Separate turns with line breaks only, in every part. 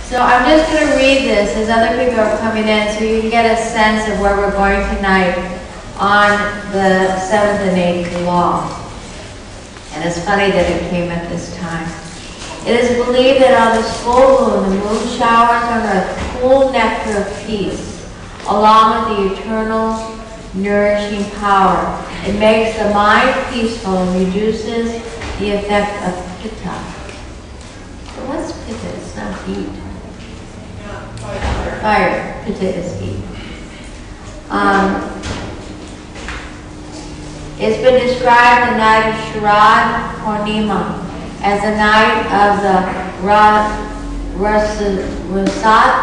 So I'm just going to read this as other people are coming in so you can get a sense of where we're going tonight on the 7th and 8th law. And it's funny that it came at this time. It is believed that on this full moon, the moon showers on earth cool nectar of peace, along with the eternal nourishing power. It makes the mind peaceful and reduces the effect of pitta. So what's pitta? It's not heat. Fire. Pitta is heat. It's been described the night of Sharad Purnima as the night of the Rasat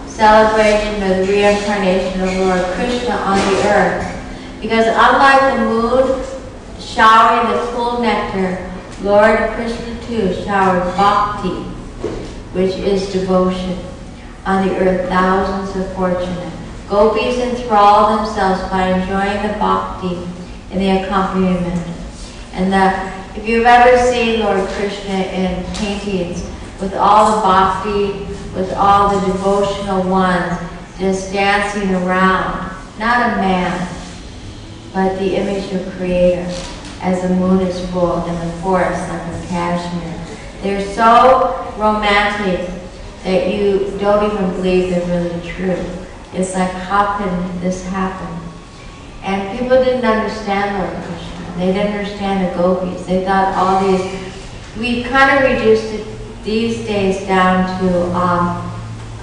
celebration of the reincarnation of Lord Krishna on the earth. Because unlike the moon showering the cool nectar, Lord Krishna too showered bhakti, which is devotion, on the earth. Thousands of fortunate gopis enthrall themselves by enjoying the bhakti and the accompaniment. And if you've ever seen Lord Krishna in paintings with all the bhakti, with all the devotional ones just dancing around, not a man, but the image of Creator, as the moon is full in the forest like a cashmere. They're so romantic that you don't even believe they're really true. It's like, how can this happen? And people didn't understand Lord Krishna. They didn't understand the gopis. They thought all these, we kind of reduced it these days down to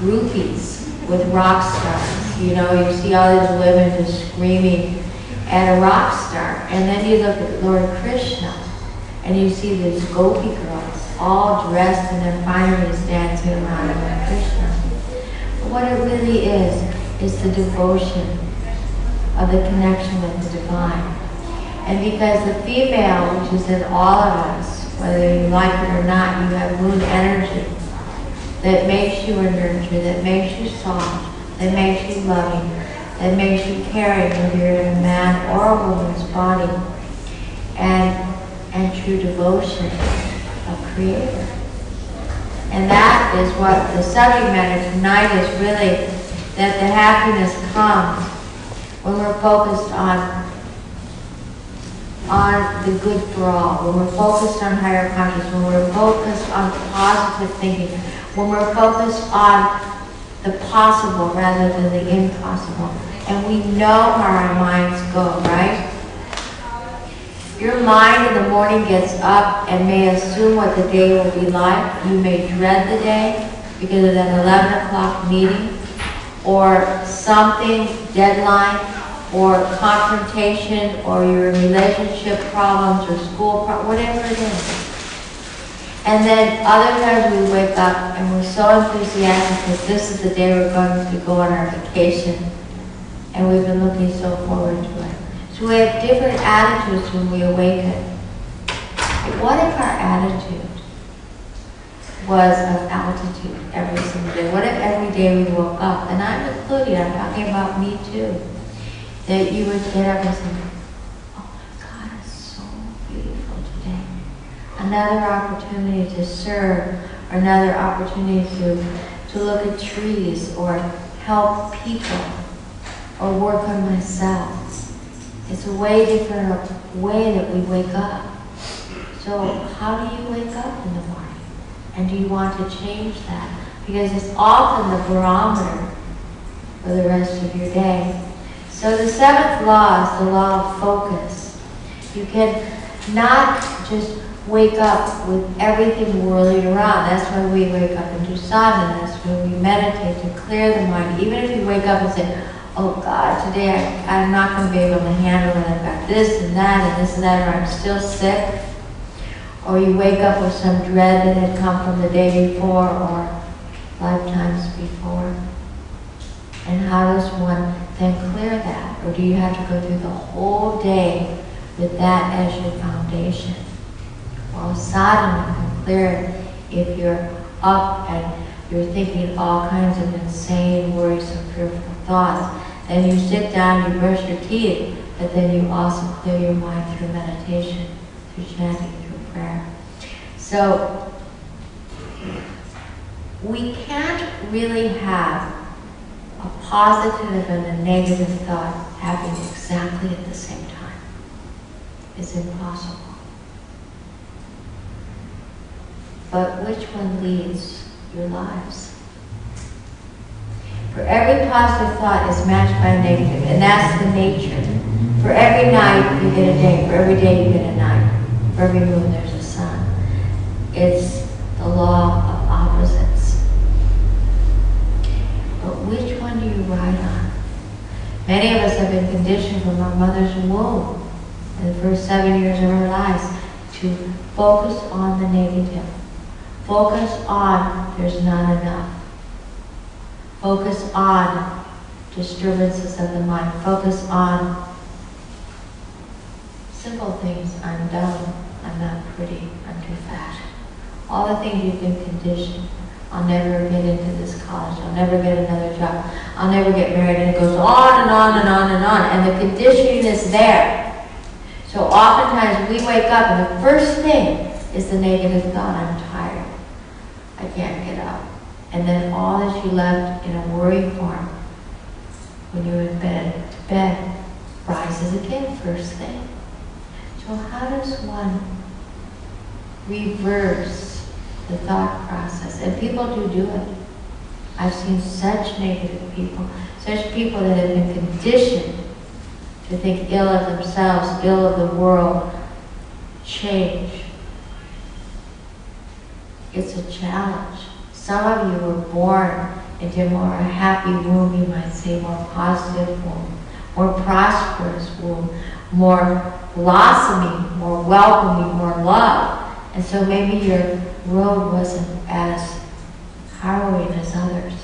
groupies with rock stars. You know, you see all these women just screaming at a rock star. And then you look at Lord Krishna and you see these gopi girls all dressed in their fineries dancing around Lord Krishna. But what it really is the devotion of the connection with the divine. And because the female, which is in all of us, whether you like it or not, you have moon energy that makes you a nurture, that makes you soft, that makes you loving, that makes you caring, whether you're in a man or a woman's body, and true devotion of Creator. And that is what the subject matter tonight is really, that the happiness comes when we're focused on the good for all, when we're focused on higher consciousness, when we're focused on positive thinking, when we're focused on the possible rather than the impossible. And we know how our minds go, right? Your mind in the morning gets up and may assume what the day will be like. You may dread the day because of that 11 o'clock meeting or something, deadline, or confrontation, or your relationship problems, or school problems, whatever it is. And then other times we wake up and we're so enthusiastic because this is the day we're going to go on our vacation, and we've been looking so forward to it. So we have different attitudes when we awaken. But what if our attitude was of altitude every single day? What if every day we woke up, and I'm including, I'm talking about me too, that you would get up and say, oh my God, it's so beautiful today. Another opportunity to serve, or another opportunity to look at trees, or help people, or work on myself. It's a way different way that we wake up. So how do you wake up in the morning? And do you want to change that? Because it's often the barometer for the rest of your day. So the 7th law is the law of focus. You can not just wake up with everything whirling around. That's why we wake up and do sadhana. That's when we meditate to clear the mind. Even if you wake up and say, oh God, today I'm not going to be able to handle it. I've got this and that and this and that, or I'm still sick. Or you wake up with some dread that had come from the day before or lifetimes before. And how does one then clear that? Or do you have to go through the whole day with that as your foundation? Well, sadhana can clear it if you're up and you're thinking all kinds of insane, worrisome, fearful thoughts. Then you sit down, you brush your teeth, but then you also clear your mind through meditation, through chanting, through prayer. So We can't really have a positive and a negative thought happening exactly at the same time. It's impossible. But which one leads your lives? For every positive thought is matched by a negative, and that's the nature. For every night you get a day, for every day you get a night, for every moon there's a sun. It's the law of opposites. But which one do you ride on? Many of us have been conditioned from our mother's womb in the first 7 years of our lives to focus on the negative. Focus on there's not enough. Focus on disturbances of the mind. Focus on simple things. I'm dumb. I'm not pretty. I'm too fat. All the things you've been conditioned. I'll never get into this college. I'll never get another job. I'll never get married. And it goes on and on and on and on. And the conditioning is there. So oftentimes we wake up and the first thing is the negative thought. I'm tired. I can't get up. And then all that you left in a worry form when you're in bed, rises again first thing. So how does one reverse the thought process? And people do it. I've seen such negative people, such people that have been conditioned to think ill of themselves, ill of the world, change. It's a challenge. Some of you were born into a more happy womb, you might say, more positive womb, more prosperous womb, more blossoming, more welcoming, more love. And so maybe your road wasn't as harrowing as others.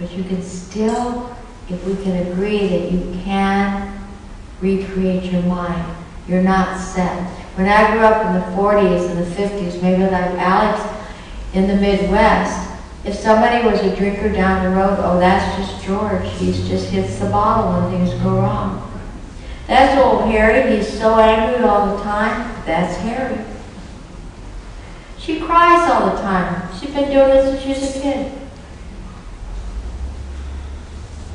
But you can still, if we can agree that you can recreate your mind, you're not set. When I grew up in the 40s and the 50s, maybe like Alex in the Midwest, if somebody was a drinker down the road, oh, that's just George. He just hits the bottle when things go wrong. That's old Harry. He's so angry all the time. That's Harry. She cries all the time. She's been doing it since she was a kid.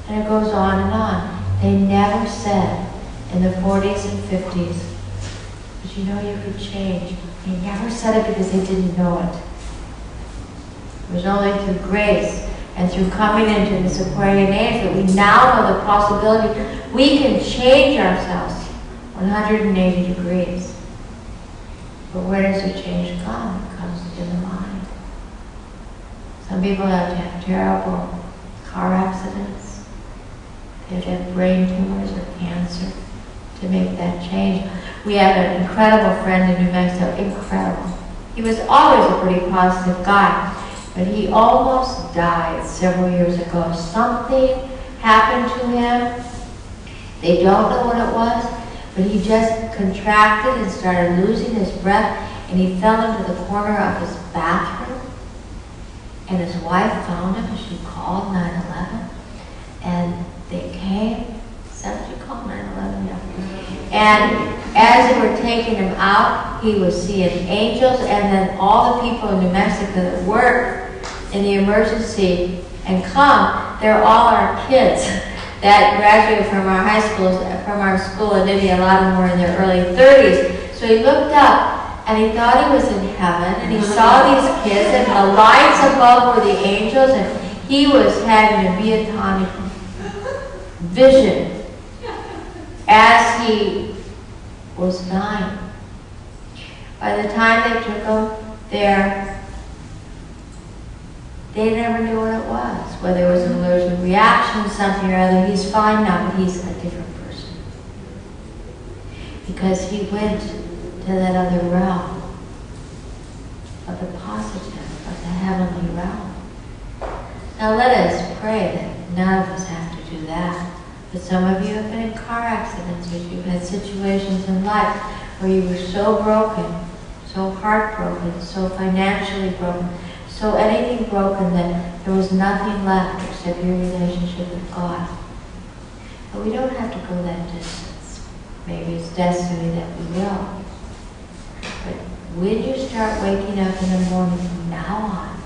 And it goes on and on. They never said in the 40s and 50s, but you know you could change. They never said it because they didn't know it. It was only through grace and through coming into this Aquarian age that we now know the possibility we can change ourselves 180 degrees. But where does the change come? It comes in the mind. Some people have to have terrible car accidents. They have to have brain tumors or cancer to make that change. We have an incredible friend in New Mexico, incredible. He was always a pretty positive guy. But he almost died several years ago. Something happened to him. They don't know what it was, but he just contracted and started losing his breath, and he fell into the corner of his bathroom. And his wife found him, and she called 911. And they came. Is that what you call 911? Yeah. And as they were taking him out, he was seeing angels, and then all the people in New Mexico that work in the emergency and come, they're all our kids that graduated from our high schools, from our school in India. A lot of them were in their early 30s. So he looked up and he thought he was in heaven, and he saw these kids, and the lights above were the angels, and he was having a Vietnamic vision as he was dying. By the time they took him there, they never knew what it was, whether it was an allergic reaction, something or other. He's fine now, but he's a different person. Because he went to that other realm of the positive, of the heavenly realm. Now let us pray that none of us have to do that. But some of you have been in car accidents, or you've had situations in life where you were so broken, so heartbroken, so financially broken, so anything broken that there was nothing left except your relationship with God. But we don't have to go that distance. Maybe it's destiny that we will. But when you start waking up in the morning from now on,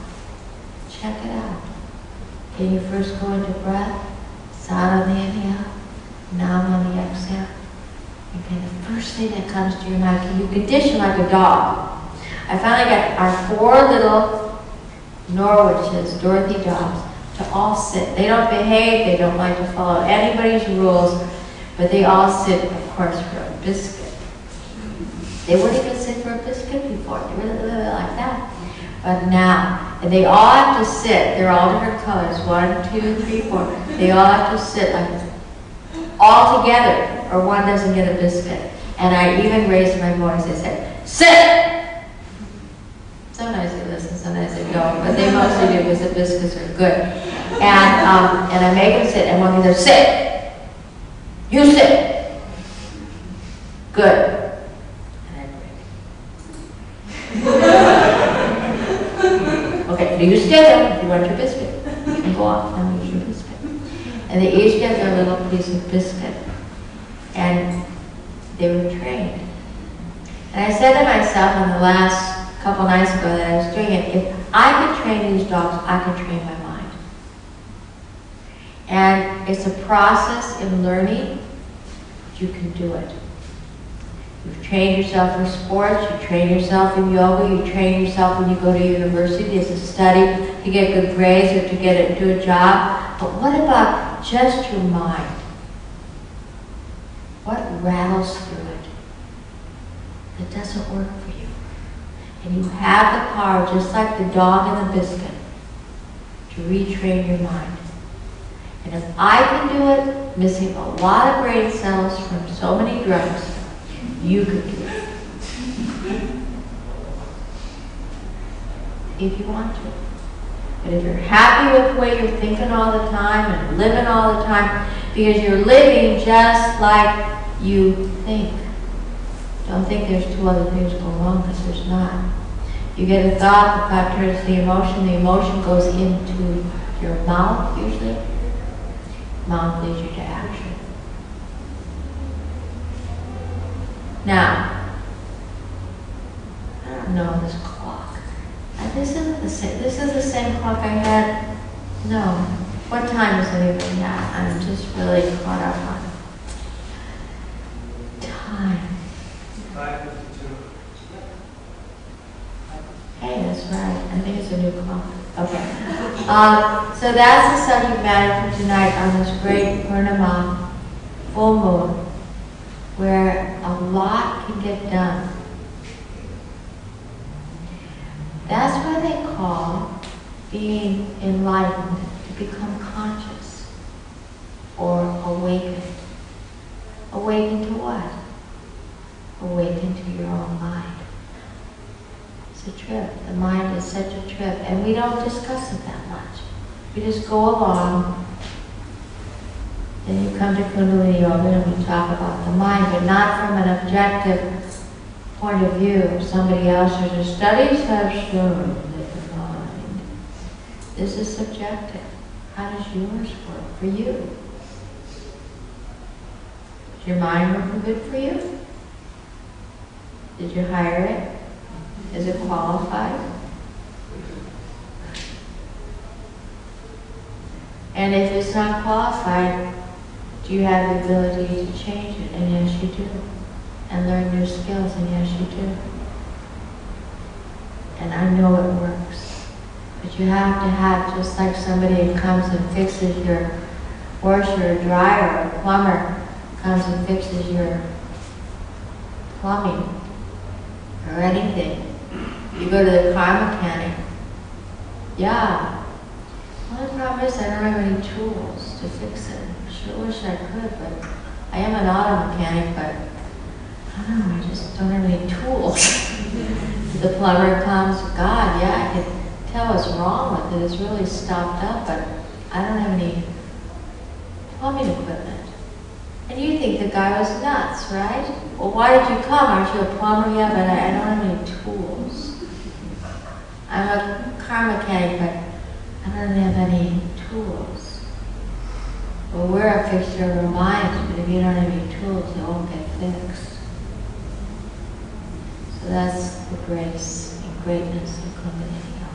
check it out. Can you first go into breath? Sound on the inhale, Nam on the exhale. Okay, the first thing that comes to your mind, can you condition like a dog? I finally got our 4 little Norwiches, Dorothy dogs, to all sit. They don't behave, they don't like to follow anybody's rules, but they all sit, of course, for a biscuit. They wouldn't even sit for a biscuit before. They were like that. But now, and they all have to sit. They're all different colors. 1, 2, 3, 4. They all have to sit like this, all together, or one doesn't get a biscuit. And I even raised my voice. I said, "Sit!" Sometimes they listen, sometimes they don't, but they mostly do because the biscuits are good. And I make them sit, and one goes, "Sit! You sit! Good." Okay, do you stand up if you want your biscuit? You can go off and use your biscuit. And they each get their little piece of biscuit. And they were trained. And I said to myself in the last couple nights ago that I was doing it, if I could train these dogs, I could train my mind. And it's a process in learning, but you can do it. You've trained yourself in sports, you train yourself in yoga, you train yourself when you go to university as a study to get good grades or to get into a job. But what about just your mind? What rattles through it that doesn't work for you? And you have the power, just like the dog and the biscuit, to retrain your mind. And if I can do it, missing a lot of brain cells from so many drugs, you could do it. If you want to. But if you're happy with the way you're thinking all the time and living all the time, because you're living just like you think. Don't think there's 2 other things going wrong, because there's not. You get a thought, the thought turns to the emotion goes into your mouth usually. Mouth leads you to action. Now, I don't know this clock. This isn't the same. This is the same clock I had. No. What time is anybody at? I'm just really caught up on time.
5:52.
Hey, that's right. I think it's a new clock. Okay. So that's the subject matter for tonight on this great Purnima full moon, where a lot can get done. That's what they call being enlightened, to become conscious or awakened. Awakened to what? Awakened to your own mind. It's a trip. The mind is such a trip, and we don't discuss it that much. We just go along. Then you come to Kundalini Yoga and we talk about the mind, but not from an objective point of view of somebody else. The studies have shown that the mind. This is subjective. How does yours work for you? Is your mind working good for you? Did you hire it? Is it qualified? And if it's not qualified, do you have the ability to change it? And yes, you do. And learn new skills, and yes, you do. And I know it works. But you have to have, just like somebody who comes and fixes your washer or dryer, or a plumber comes and fixes your plumbing, or anything. You go to the car mechanic. Yeah. Well, the problem is I don't have any tools to fix it. I sure wish I could, but I am an auto mechanic, but I don't know, I just don't have any tools. The plumber comes, God, yeah, I can tell what's wrong with it. It's really stopped up, but I don't have any plumbing equipment. And you think the guy was nuts, right? Well, why did you come? Aren't you a plumber? Yeah, but I don't have any tools. I'm a car mechanic, but I don't have any tools. Well, we're a fixture of our minds, but if you don't have any tools, it won't get fixed. So that's the grace and greatness of Kundalini Yoga.